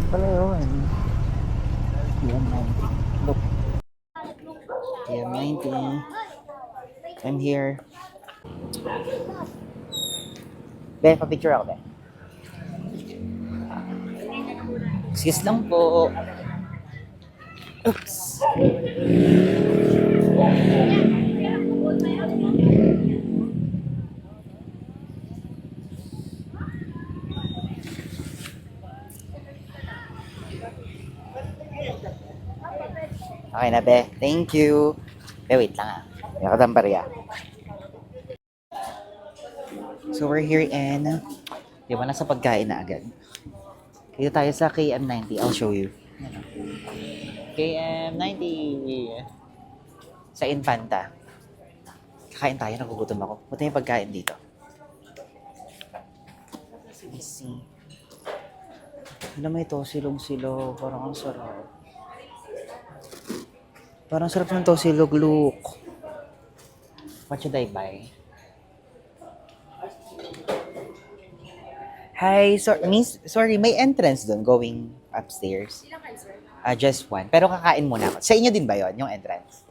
Pala yun. TM90. Look. TM90. I'm here. Be, pa-picture ako, be. Excuse lang po. Oops. Okay na, be. Thank you. Be, wait lang ah. May katambarya. So, we're here in... Di ba, nasa pagkain na agad. Dito tayo sa KM90. I'll show you. KM90. Sa Infanta. Kakain tayo. Nagugutom ako. Buti yung pagkain dito. Let's see. Alam mo ito, silong-silog. Parang ang sarap. Parang sarap ng tosilog. Look. What should I buy? Hi, miss, sorry, may entrance doon going upstairs. Just one. Pero kakain muna ako. Sa inyo din ba yon yung entrance?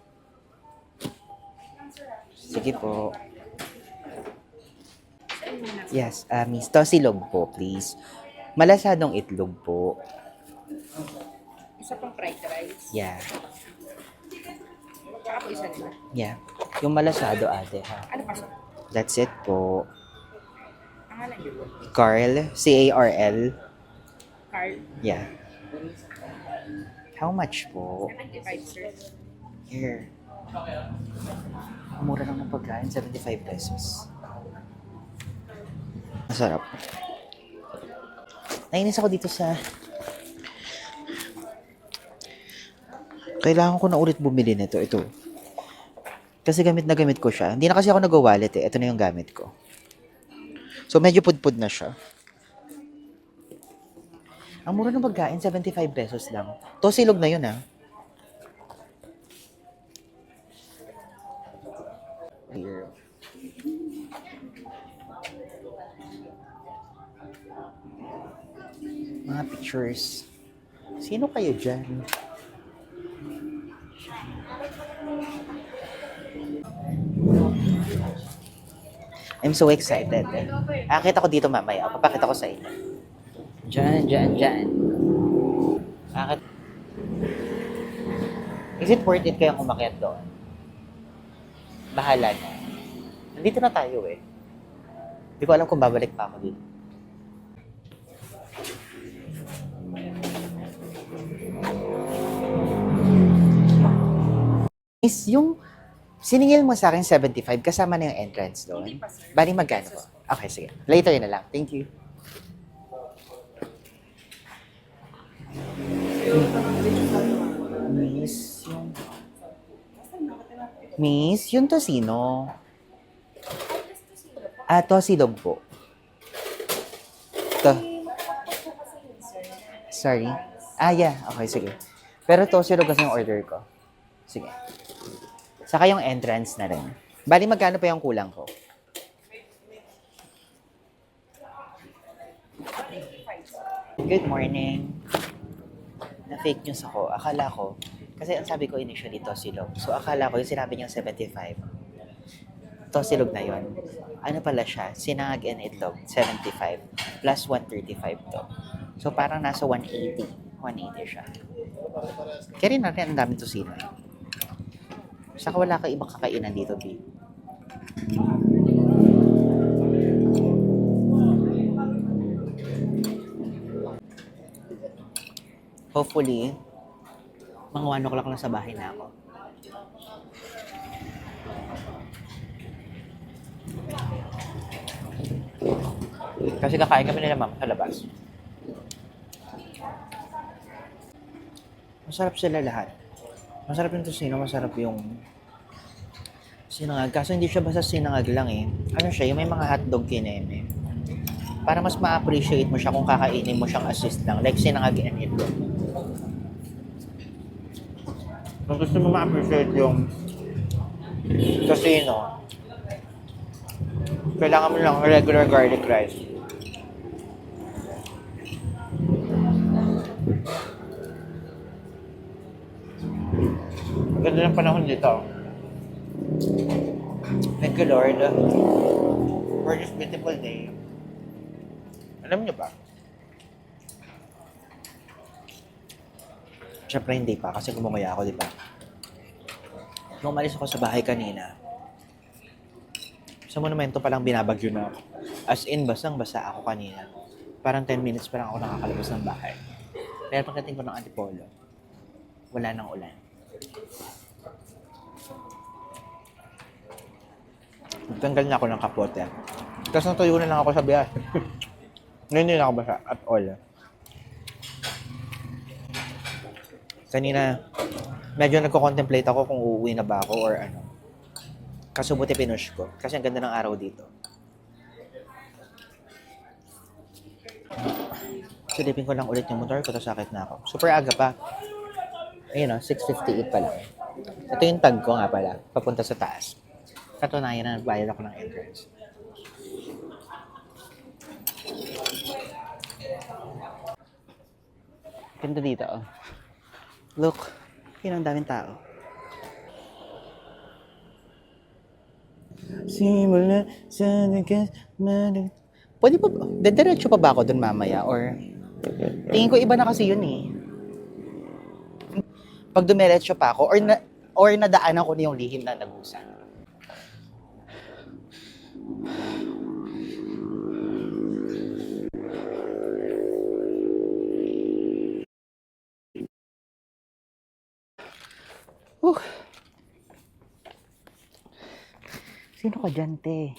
Sige po. Yes, miss, tosilog po, please. Malasadong itlog po. Isa pang fried rice. Yeah. Tsaka po isa nila. Yeah. Yung malasado, ate, ha? Ano pa siya? That's it po. Pangalan niyo po? Carl. C-A-R-L. Carl. Yeah. How much po? 75, sir. Here. Mura lang ng pagkain, 75 pesos. Masarap. Nainis ako dito sa... Kailangan ko na ulit bumili nito. Ito. Kasi gamit na gamit ko siya. Hindi na kasi ako nag-wallet eh. Ito na yung gamit ko. So, medyo pudpud na siya. Ang mura ng pagkain, 75 pesos lang. Tosilog na yun, ah. Here. Mga pictures. Sino kayo dyan? I'm so excited. Akit ako dito mamaya. Papakita ko sa inyo. Diyan. Akit. Is it worth it kayang umakyat doon? Bahala na. Nandito na tayo eh. Hindi ko alam kung babalik pa ako dito. Is yung siningil mo sa akin 75 kasama na yung entrance doon? Bali magkano po? Okay, sige. Later na lang. Thank you. Miss, yung... Miss, yung tosino. Tosilog po. To. Sorry. Yeah. Okay, sige. Pero tosilog kasi yung order ko. Sige. Saka yung entrance na rin. Bali, magkano pa yung kulang ko? Good morning. Na-fake news ako. Akala ko, kasi ang sabi ko initially, tosilog. So, akala ko yung sinabi niyang 75. Tosilog na yun. Ano pala siya? Sinangag and itlog, 75. Plus 135 to. So, parang nasa 180. 180 siya. Kaya rin natin ang daming tosino. Saka wala ka ibang kakainan dito, B. Hopefully, mga 1 o'clock lang sa bahay na ako. Kasi kakain kami nila mama sa labas. Masarap sila lahat. Masarap yung tosino, masarap yung sinangag. Kaso hindi siya basta sinangag lang eh. Ano siya, yung may mga hotdog kineme. Para mas ma-appreciate mo siya kung kakainin mo siyang assist lang. Like sinangag and itlog. Kung gusto mo ma-appreciate yung tosino, kailangan mo lang regular garlic rice. Ganda ng panahon dito. Thank you, Lord. For this beautiful day. Alam niyo ba? Siyempre hindi pa kasi gumukuya ako, di ba? Nung umalis ako sa bahay kanina, sa monumento palang binabagyo na ako. As in, basang-basa ako kanina. Parang 10 minutes pa lang ako nakakalabas ng bahay. Pero pagdating ko ng Antipolo, wala nang ulan. Nagtanggal na ako ng kapote. Tapos natuyo na lang ako sa biyahe. Ngayon hindi na ako basa at all. Kanina, medyo nagko-contemplate ako kung uuwi na ba ako or ano. Kaso buti pinush ko. Kasi ang ganda ng araw dito. Silipin ko lang ulit yung motor ko, tapos sakit na ako. Super aga pa. Ayun o, 6:58 pa lang. Ito yung tag ko nga pala, papunta sa taas. Katunayan na nagbayad ako ng entrance. Ganda dito oh. Look, yun ang daming tao. Simula sa nagas, pwede pa, dediretso pa ba ako dun mamaya? Or, tingin ko iba na kasi yun eh. Pag dumiretso pa ako, or nadaanan ko na yung lihim na nagusan. Sino ka dyan, te?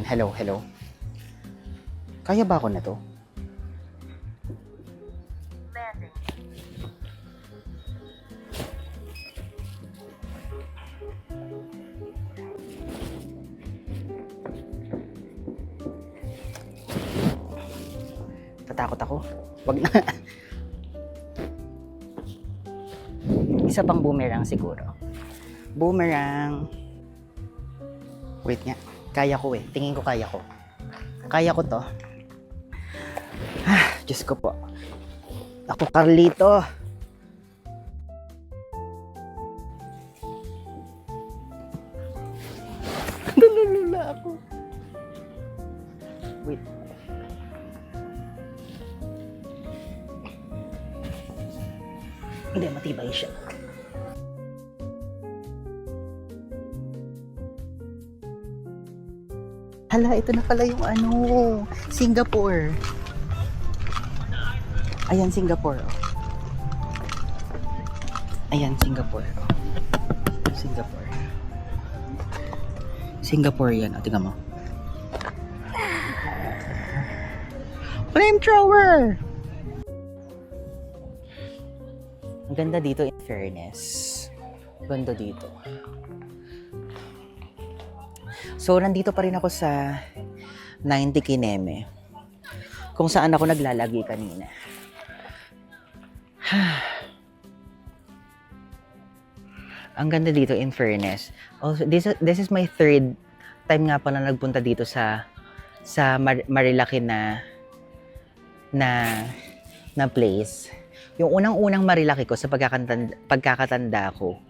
Hello, hello. Kaya ba ako na to? Tatakot ako. Wag na. Isa pang boomerang siguro. Boomerang. Wait nga. Kaya ko eh. Tingin ko kaya ko. Kaya ko to. Ah, Diyos ko po. Ako, Carlito. Nalulula ako. Wait. Hindi, matibay siya. Hala, ito na pala yung ano, Singapore. Ayan, Singapore. Oh. Ayan, Singapore. Oh. Singapore. Singapore yan. O, tingnan mo. Flamethrower! Ang ganda dito, in fairness. Ganda dito. So, nandito pa rin ako sa 90 Kineme. Kung saan ako naglalagi kanina. Ang ganda dito, in fairness. Also, this is my third time nga pala nagpunta dito sa Marilaki na place. Yung unang-unang Marilaki ko sa pagkakatanda ko,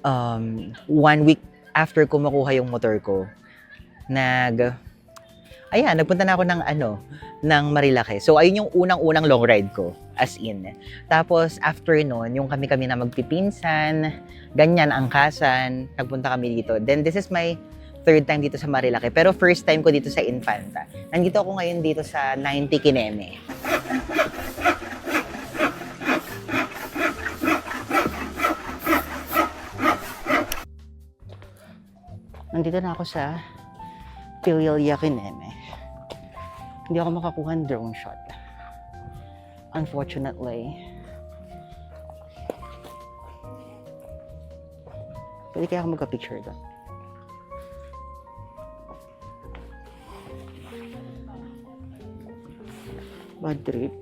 1 week after ko makuha yung motor ko, nagpunta na ako ng Marilaki. So, ayun yung unang-unang long ride ko, as in. Tapos, after nun, yung kami-kami na magpipinsan, ganyan, angkasan, nagpunta kami dito. Then, this is my 3rd time dito sa Marilaki. Pero first time ko dito sa Infanta. Nandito ako ngayon dito sa 90 Kineme. Nandito na ako sa Pililya Kineme. Hindi ako makakuha ng drone shot. Unfortunately. Pwede kaya ako magka-picture doon. Bad trip.